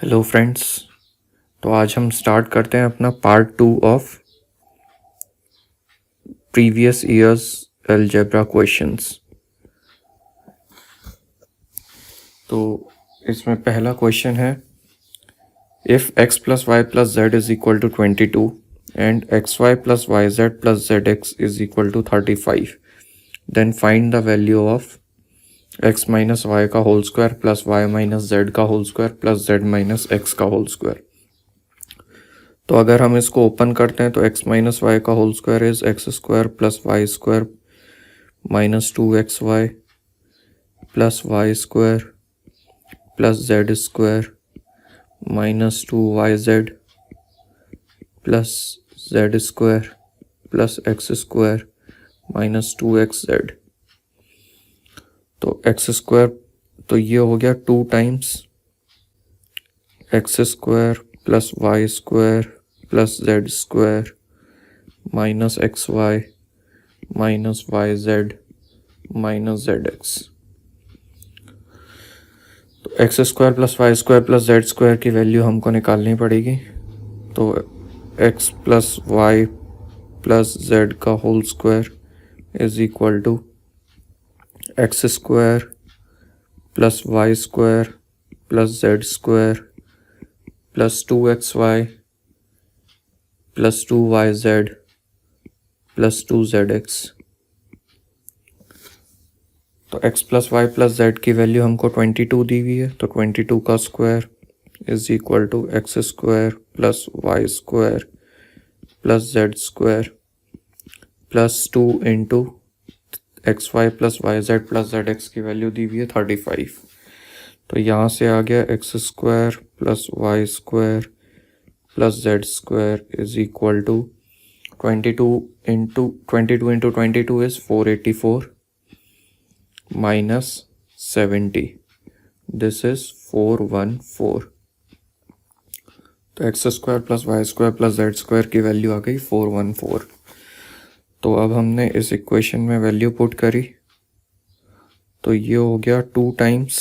Hello friends. तो आज हम स्टार्ट करते हैं अपना part 2 of previous years algebra questions. तो इसमें पहला क्वेश्चन है, if x plus Y plus Z is equal to 22 and X Y plus Y Z plus Z X is equal to 35, then find the value of x minus Y का whole square plus Y minus Z का whole square plus Z minus X का whole square. तो अगर हम इसको open करते हैं तो x माइनस वाई का whole square is x square plus Y square minus 2xy plus Y square plus Z square minus 2yz plus Z square plus X square minus 2xz। तो x square तो ये हो गया 2 times X square plus Y square plus Z square minus X Y minus Y Z minus Z X. तो x square plus Y square plus Z square की value हमको निकालनी पड़ेगी। तो X plus Y plus Z का whole square is equal to X square plus Y square plus Z square plus 2xy plus 2yz plus 2zx। तो x plus Y plus Z की value हमको 22 दी हुई है, तो 22 का square is equal to X square plus Y square plus Z square plus 2 into X Y plus Y Z plus Z X की value दी हुई है 35। तो यहाँ से आ गया x square plus Y square plus Z square is equal to 22 into 22 is 484 minus 70, this is 414। तो x square plus Y square plus Z square की वैल्यू आ गई 414। तो अब हमने इस इक्वेशन में वैल्यू पुट करी, तो ये हो गया 2 times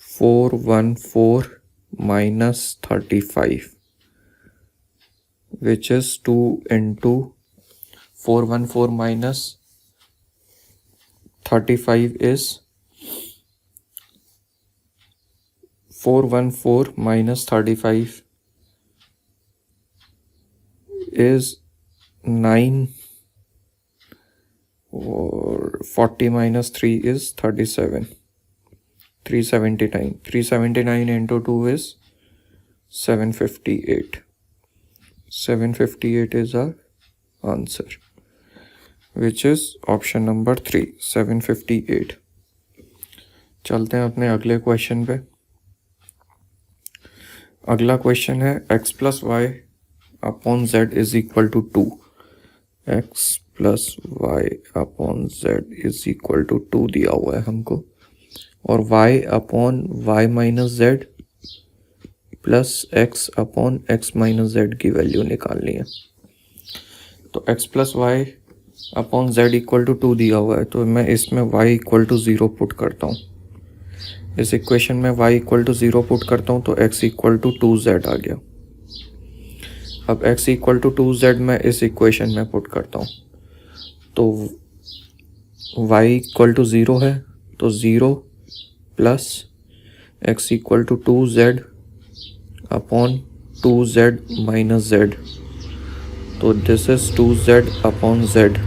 414 minus 35 which is 2 into 414 minus 35 is 414 minus 35 is 9 or 40 minus 3 is 37, 379, 379 into 2 is 758, 758 is our answer, which is option number 3, 758। चलते हैं अपने अगले क्वेश्चन पे। अगला क्वेश्चन है x plus y upon z is equal to 2, x plus y upon z is equal to 2 दिया हुआ है हमको, और y upon y minus z plus x upon x minus z की वैल्यू निकालनी है। तो x plus y upon z equal to 2 दिया हुआ है, तो मैं इसमें y इक्वल टू 0 पुट करता हूँ। इस इक्वेशन में y इक्वल टू 0 पुट करता हूँ तो x इक्वल टू 2z आ गया। अब x इक्वल टू 2z मैं इस इक्वेशन में पुट करता हूँ, तो y इक्वल टू 0 है, तो 0 plus x equal to 2z upon 2z minus z, तो this is 2z upon z,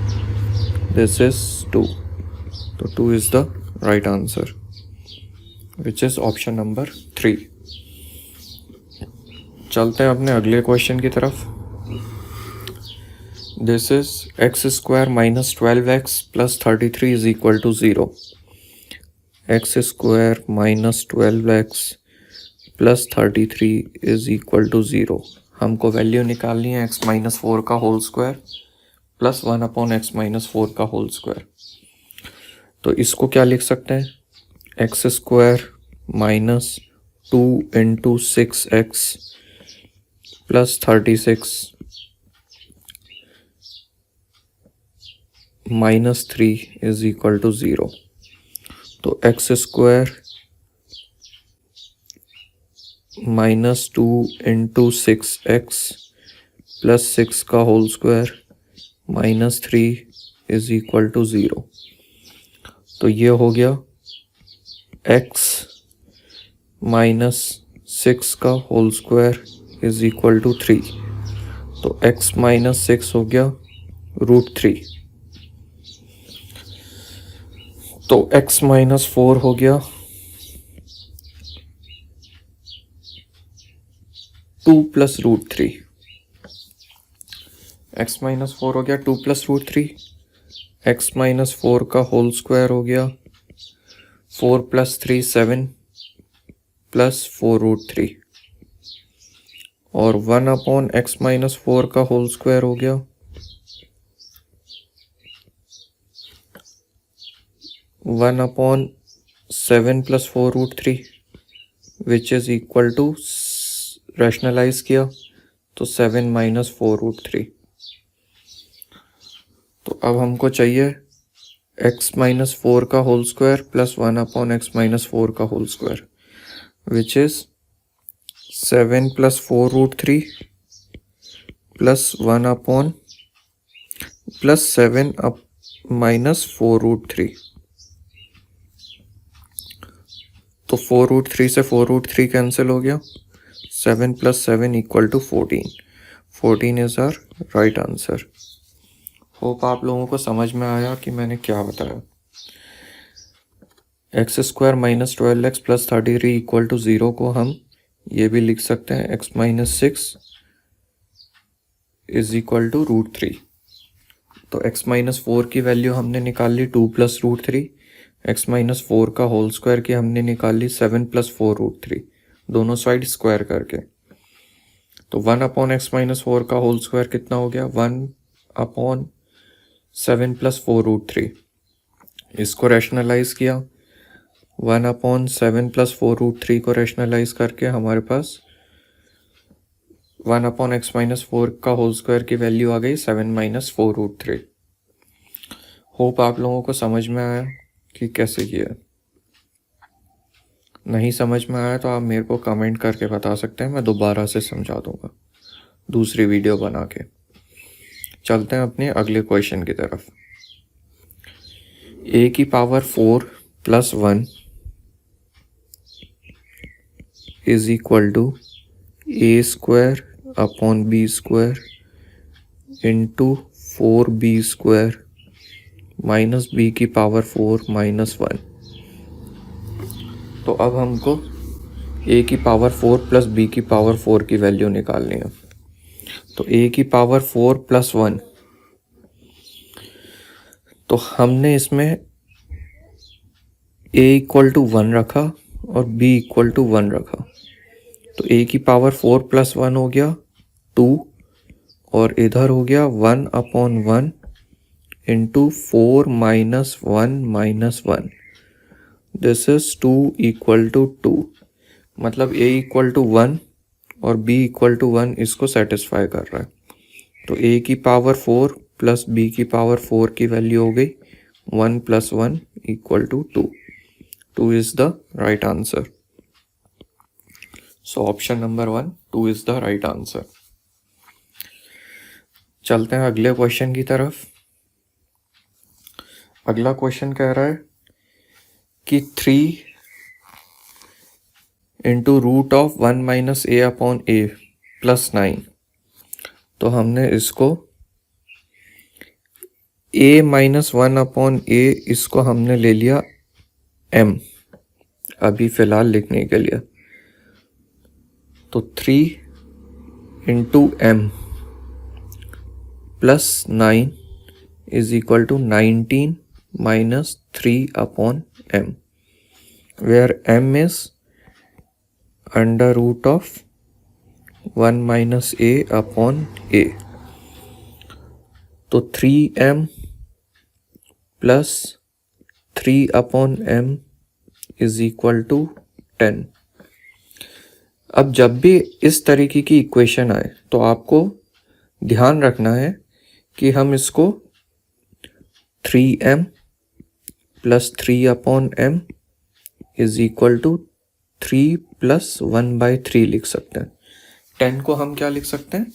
this is 2, तो 2 is the right answer, which is option number 3। चलते हैं अपने अगले क्वेश्चन की तरफ। This is x square minus 12x plus 33 is equal to 0, x square minus 12x plus 33 is equal to 0। हमको value निकालनी है x माइनस 4 का whole square plus 1 upon x minus 4 का होल स्क्वायर। तो इसको क्या लिख सकते हैं, x square minus 2 into 6x plus 36 minus 3 is equal to 0। तो x square -2 into 6x plus 6 का whole square -3 is equal to 0। तो ये हो गया x -6 का whole square is equal to 3। तो x -6 हो गया √3। तो x -4 हो गया 2 प्लस √3। x -4 हो गया 2 प्लस √3। x -4 का होल स्क्वायर हो गया 4 + 3 7 प्लस 4√3 और 1/x -4 का होल स्क्वायर हो गया 1/7 plus 4√3 which is equal to, rationalise किया तो 7 - 4√3। तो अब हमको चाहिए x -4 का होल स्क्वायर प्लस 1/x -4 का whole square which is 7 + 4√3 plus 1 plus 7 - 4√3। तो 4√3 से 4√3 कैंसिल हो गया। 7 + 7 = 14। 14 is our right answer. Hope आप लोगों को समझ में आया कि मैंने क्या बताया। x² - 12x + 33 = 0 को हम ये भी लिख सकते हैं x - 6 इज इक्वल टू √3। तो x -4 की वैल्यू हमने निकाल ली 2 + √3। x -4 का होल स्क्वायर की हमने निकाल ली 7 + 4√3, दोनों साइड स्क्वायर करके। तो 1/x -4 का होल स्क्वायर कितना हो गया 1/7 + 4√3। इसको रैशनलाइज किया 1/7 + 4√3 को रैशनलाइज करके हमारे पास 1/x -4 का होल स्क्वायर की वैल्यू आ गई 7 - 4√3। होप आप लोगों को समझ में आया कि कैसे किया। नहीं समझ में आया तो आप मेरे को कमेंट करके बता सकते हैं, मैं दोबारा से समझा दूंगा दूसरी वीडियो बना के। चलते हैं अपने अगले क्वेश्चन की तरफ। a⁴ + 1 is equal to a²/b² into 4b² -b⁴ -1। तो अब हमको a⁴ + b⁴ की वैल्यू निकालनी है। तो a⁴ + 1, तो हमने इसमें a = 1 रखा और b = 1 रखा। तो a⁴ + 1 हो गया 2 और इधर हो गया 1/1 इंटू 4 - 1 - 1। This is 2 = 2। मतलब a = 1 और b = 1 इसको सेटिस्फाई कर रहा है। तो a⁴ प्लस b⁴ की वैल्यू हो गई 1 + 1 = 2। 2 is the right answer. So option number 1, 2 is the right answer. चलते हैं अगले क्वेश्चन की तरफ। अगला क्वेश्चन कह रहा है कि 3 इंटू √1 - a/a + 9। तो हमने इसको a - 1/a इसको हमने ले लिया m अभी फिलहाल लिखने के लिए। तो 3 into m plus 9 is equal to 19 - 3/m, where m is under root of 1 - a/a। तो 3m plus 3/m is equal to 10। अब जब भी इस तरीके की इक्वेशन आए तो आपको ध्यान रखना है कि हम इसको 3m plus 3/m is equal to 3+1/3 लिख सकते हैं। 10 को हम क्या लिख सकते हैं?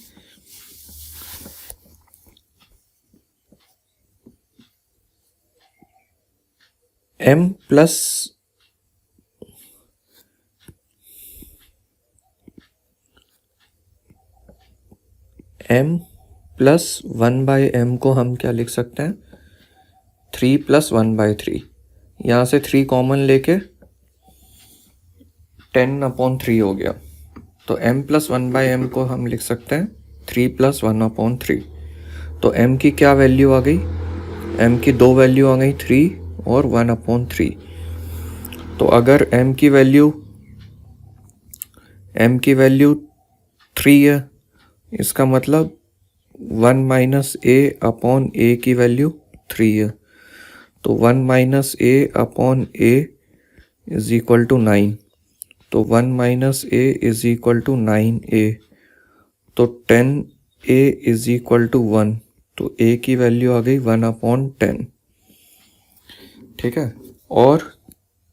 m प्लस 1/m को हम क्या लिख सकते हैं? 3+1/3। यहाँ से 3 कॉमन लेके 10/3 हो गया। तो m+1/m को हम लिख सकते हैं 3+1/3। तो m की क्या वैल्यू आ गई? m की दो वैल्यू आ गई, 3 और 1/3। तो अगर m की वैल्यू 3 है, इसका मतलब 1 माइनस a/a की वैल्यू 3 है। तो 1 minus a/a is equal to 9। तो 1 minus a is equal to 9a। तो 10a इज इक्वल टू 1। तो a की वैल्यू आ गई 1/10। ठीक है। और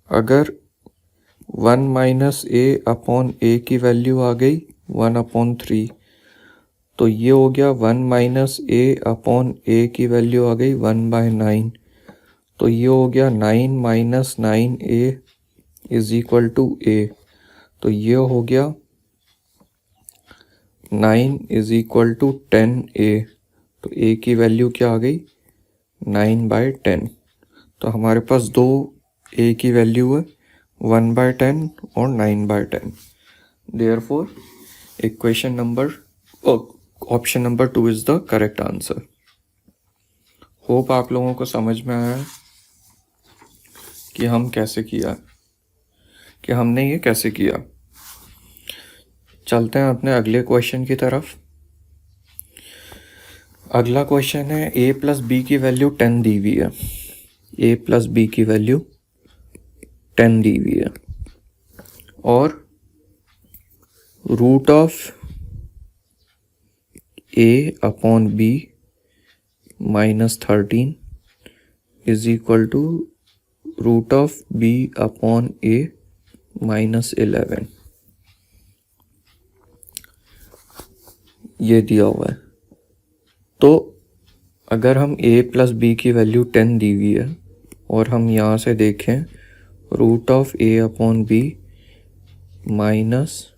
अगर 1 माइनस a/a की वैल्यू आ गई 1/3, तो ये हो गया 1 माइनस a/a की वैल्यू आ गई 1/9। तो ये हो गया 9 minus 9a is equal to a। तो ये हो गया 9 इज इक्वल टू 10a। तो a की वैल्यू क्या आ गई? 9/10। तो हमारे पास दो a की वैल्यू है, 1/10 और 9/10। Therefore equation number option number 2 is the correct answer. Hope आप लोगों को समझ में आया कि हमने ये कैसे किया। चलते हैं अपने अगले क्वेश्चन की तरफ। अगला क्वेश्चन है a+b की वैल्यू 10 दी हुई है। a+b की वैल्यू 10 दी हुई है और root of a/b -13 is equal to root of b/a -11 ये दिया हुआ है। तो अगर हम a+b की वैल्यू 10 दी हुई है और हम यहाँ से देखें रूट ऑफ a/b माइनस,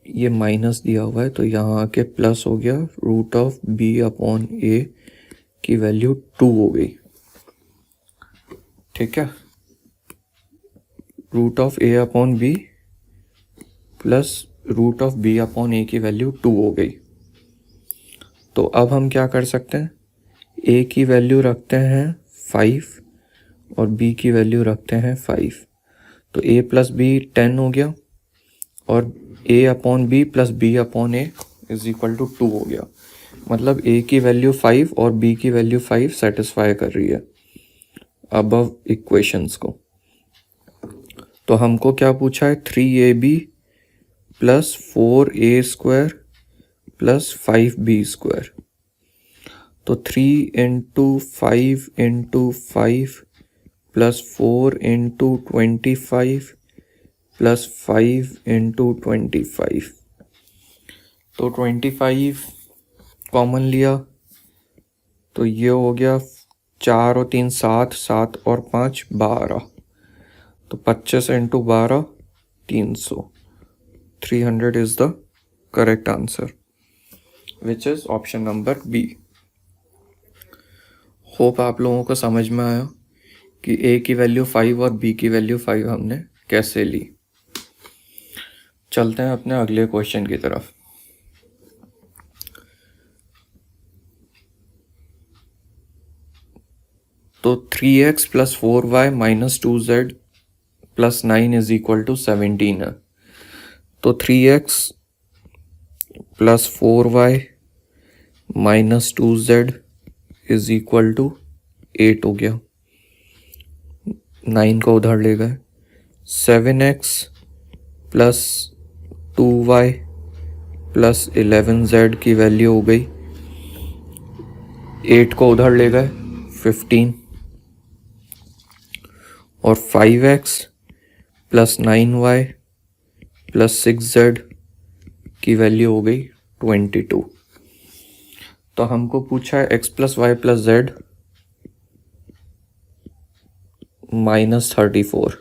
ये माइनस दिया हुआ है तो यहाँ आके प्लस हो गया, रूट ऑफ b/a की वैल्यू 2 हो गई। ठीक है। Root of a/b plus root of b/a की वैल्यू 2 हो गई। तो अब हम क्या कर सकते हैं? a की वैल्यू रखते हैं 5 और b की वैल्यू रखते हैं 5। तो a+b 10 हो गया और a/b plus b/a is equal to 2 हो गया। मतलब a की वैल्यू 5 और b की वैल्यू 5 सेटिस्फाई कर रही है अबव इक्वेशंस को। तो हमको क्या पूछा है? 3ab plus 4a² plus 5b²। तो 3 into 5 into 5 plus 4 into 25 plus 5 into 25। तो 25 कॉमन लिया तो ये हो गया 4 और 3 7, 7 और 5 12। तो 25 into 12 300। 300 is the correct answer which is option number B. Hope आप लोगों को समझ में आया कि a की वैल्यू 5 और b की वैल्यू 5 हमने कैसे ली। चलते हैं अपने अगले क्वेश्चन की तरफ। तो 3x plus 4y minus 2z plus 9 is equal to 17 है। तो 3x plus 4y minus 2z is equal to 8 हो गया। 9 को उधर ले गए। 7x plus 2y plus 11z की वैल्यू हो गई। 8 को उधर ले गए 15 और 5x plus 9y plus 6z की वैल्यू हो गई 22। तो हमको पूछा है x plus Y plus z -34।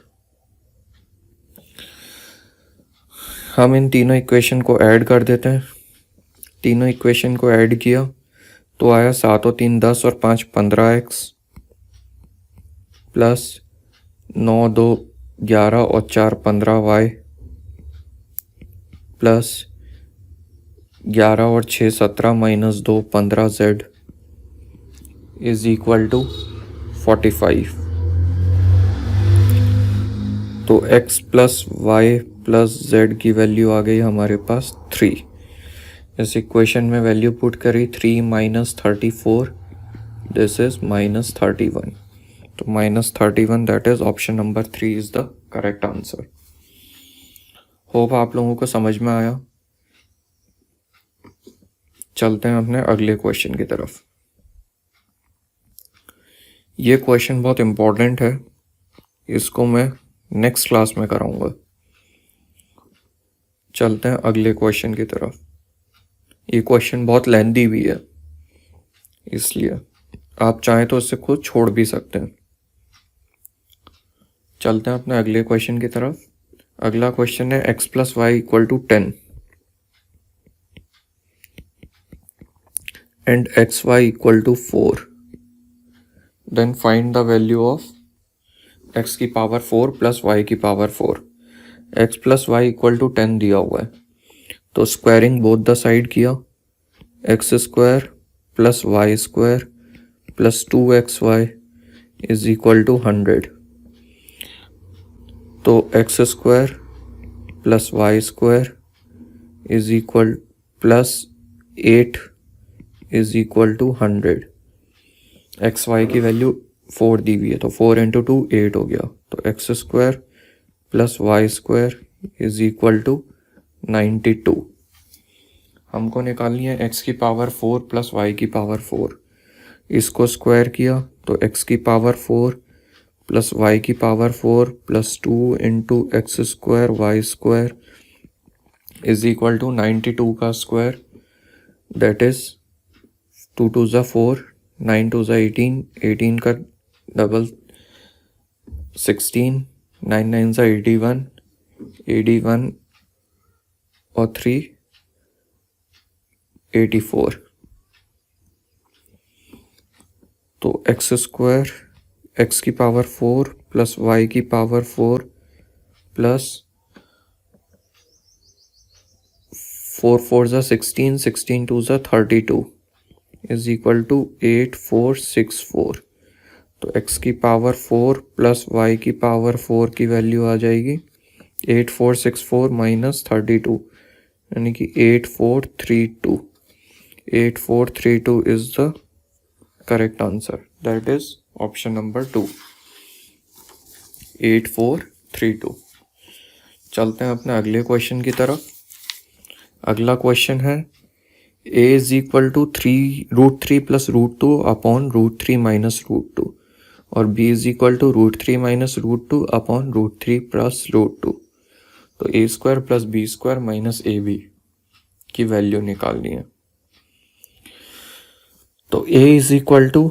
हम इन तीनों इक्वेशन को ऐड कर देते हैं। तीनों इक्वेशन को ऐड किया तो आया 7 और 3 10 और 5 15x प्लस 9 2 11 और 4 15y प्लस 11 और 6 17 minus 2 15z is equal to 45। तो x plus Y plus z की वैल्यू आ गई हमारे पास 3। इस इक्वेशन में वैल्यू पुट करी 3 माइनस 34, दिस इज -31। तो -31 that is option number 3 is the correct answer. Hope आप लोगों को समझ में आया। चलते हैं अपने अगले क्वेश्चन की तरफ। ये क्वेश्चन बहुत इम्पोर्टेंट है, इसको मैं नेक्स्ट क्लास में कराऊंगा। चलते हैं अगले क्वेश्चन की तरफ। ये क्वेश्चन बहुत लेंथी भी है, इसलिए आप चाहें तो इससे खुद छोड़ भी सकते हैं। चलते हैं अपने अगले क्वेश्चन की तरफ। अगला क्वेश्चन है x plus y equal to 10 and xy equal to 4, then find the value of x की पावर 4 प्लस y की power 4। x plus y equal to 10 दिया हुआ है, तो स्क्वायरिंग बोथ द साइड किया, x square plus Y square plus 2xy is equal to 100। तो x square plus Y square is equal plus 8 is equal to 100। X y की value 4 दी हुई है, तो 4 इंटू 2 8 हो गया। तो x square plus Y square is equal to 92। हमको निकालनी है एक्स की पावर 4 प्लस वाई की पावर 4। इसको स्क्वायर किया तो एक्स की पावर 4 प्लस वाई की power 4 plus 2 into x square y square is equal to 92 का स्क्वायर, दैट इज 2 2 ज़ा 4, 9 2 ज़ा 18, 18 का डबल 16, 9 9 ज़ा 81, 81 और 3 84। तो एक्स स्क्वायर एक्स की पावर 4 प्लस वाई की पावर 4 प्लस 4 4 ज़ा 16, 16 2 ज़ा 32 इज इक्वल टू 8464। तो x की पावर 4 प्लस y की पावर 4 की वैल्यू आ जाएगी 8464 माइनस 32, यानी कि 8432। 8432 is the correct answer, that is option number 2, 8432। चलते हैं अपने अगले क्वेश्चन की तरफ। अगला क्वेश्चन है a is equal to √3 plus √2 upon √3 minus √2 और b is equal to √3 minus √2 upon √3 plus √2। तो a square plus b square minus ab की वैल्यू निकालनी है। तो a is equal to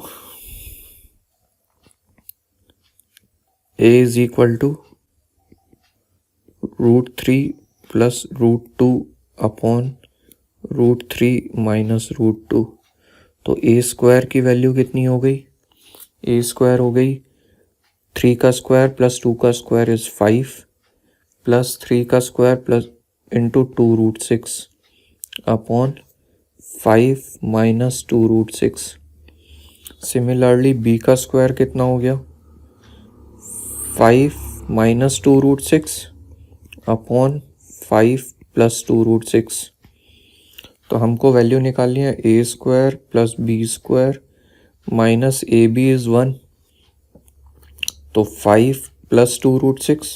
√3 plus √2 upon √3 minus √2। तो a स्क्वायर की value कितनी हो गई? a स्क्वायर हो गई 3 का स्क्वायर प्लस 2 का स्क्वायर इज 5 प्लस 3 का square plus into 2√6 upon 5 minus 2√6। Similarly b का स्क्वायर कितना हो गया? 5 माइनस 2√6 अपॉन 5 प्लस 2√6। तो हमको वैल्यू निकालनी है a square plus b square minus ab is 1। तो 5 plus 2√6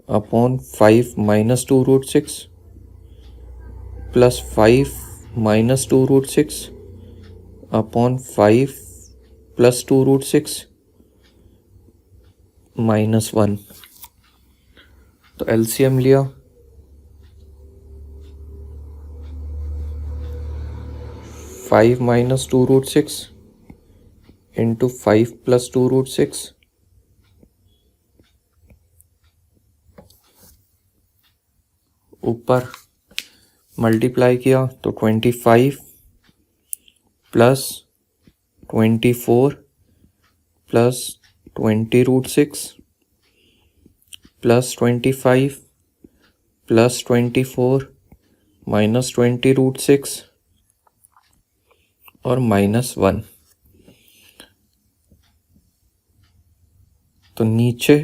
upon 5 minus 2√6 plus 5 minus 2√6 upon 5 plus 2√6 -1। तो एलसीएम लिया, 5 - 2√6 इंटू 5 + 2√6, ऊपर मल्टीप्लाई किया तो 25 + 24 + 20√6 + 25 + 24 - 20√6 और -1। तो नीचे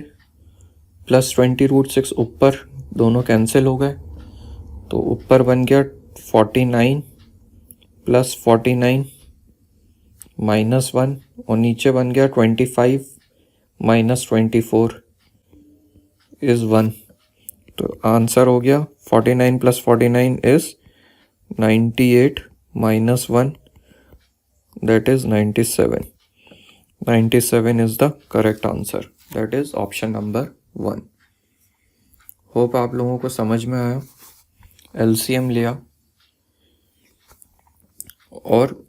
+20√6 ऊपर दोनों कैंसिल हो गए, तो ऊपर बन गया 49 + 49 -1 और नीचे बन गया 25 - 24 इज़ 1। तो आंसर हो गया 49 + 49 is 98 - 1, that is 97. 97 is the correct answer. That is option number 1. Hope आप लोगों को समझ में आया। एलसीएम लिया और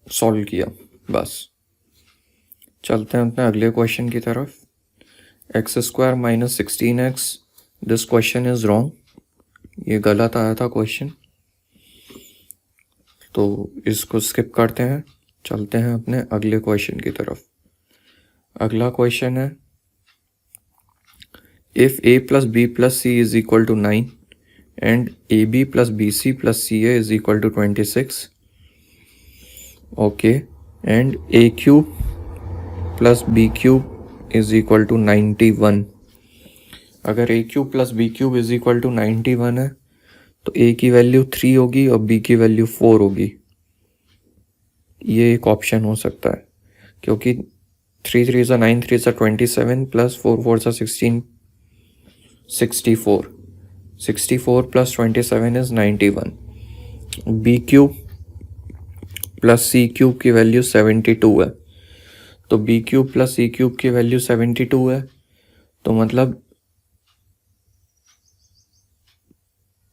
सॉल्व किया, बस। चलते हैं अपने अगले क्वेश्चन की तरफ। x² - 16x, this question is wrong, ये गलत आया था क्वेश्चन, तो इसको स्किप करते हैं। चलते हैं अपने अगले क्वेश्चन की तरफ। अगला क्वेश्चन है, if a + b + c is equal to 9 and ab + bc + ca is equal to 26, okay, and a³ + b³ is equal to 91। अगर a³ + b³ is equal to 91 है तो a की वैल्यू 3 होगी और b की वैल्यू 4 होगी। ये एक ऑप्शन हो सकता है, क्योंकि 3 3 = 9, 3 = 27 + 4 4 = 16, 64, 64 + 27 is 91। b³ + c³ की वैल्यू 72 है, तो b³ + c³ की वैल्यू 72 है, तो मतलब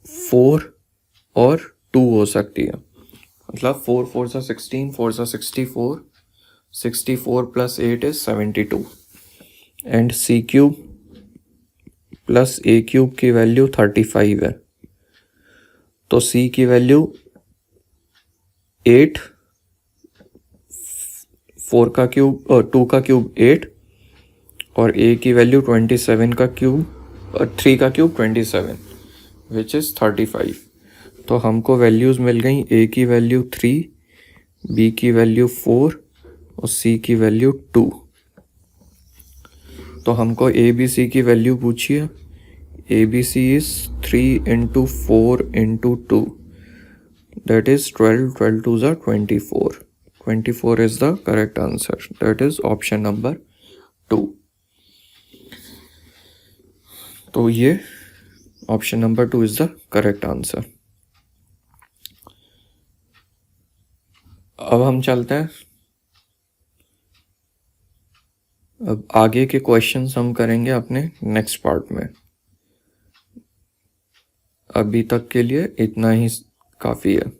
4 और 2 हो सकती है। मतलब 4 4 = 16, 4 = 64, 64 + 8 is 72, एंड c³ + a³ की वैल्यू 35 है, तो c की वैल्यू 8, 4 का क्यूब और 2 का क्यूब 8, और a की वैल्यू 27 का क्यूब और 3 का क्यूब 27, विच इज़ 35। तो हमको वैल्यूज़ मिल गई, a की वैल्यू 3, b की वैल्यू 4 और c की वैल्यू 2। तो हमको a b c की वैल्यू पूछिए। a b c is 3 × 4 × 2, that is 12, 12 2 = 24, 24 is the correct answer, that is option number 2। तो ये option number 2 is the correct answer. अब हम चलते हैं, अब आगे के क्वेश्चंस हम करेंगे अपने नेक्स्ट पार्ट में। अभी तक के लिए इतना ही काफ़ी है।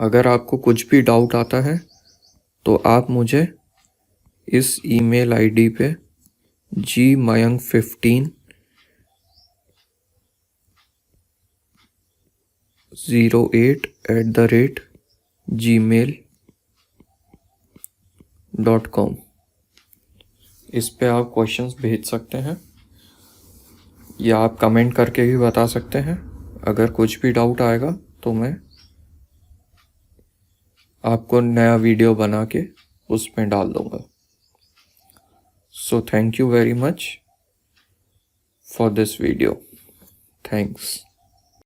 अगर आपको कुछ भी डाउट आता है तो आप मुझे इस ईमेल आईडी पे gmayank1508@gmail.com इस पे आप क्वेश्चंस भेज सकते हैं, या आप कमेंट करके भी बता सकते हैं। अगर कुछ भी डाउट आएगा तो मैं आपको नया वीडियो बना के उस में डाल दूँगा। So thank you very much for this video. Thanks.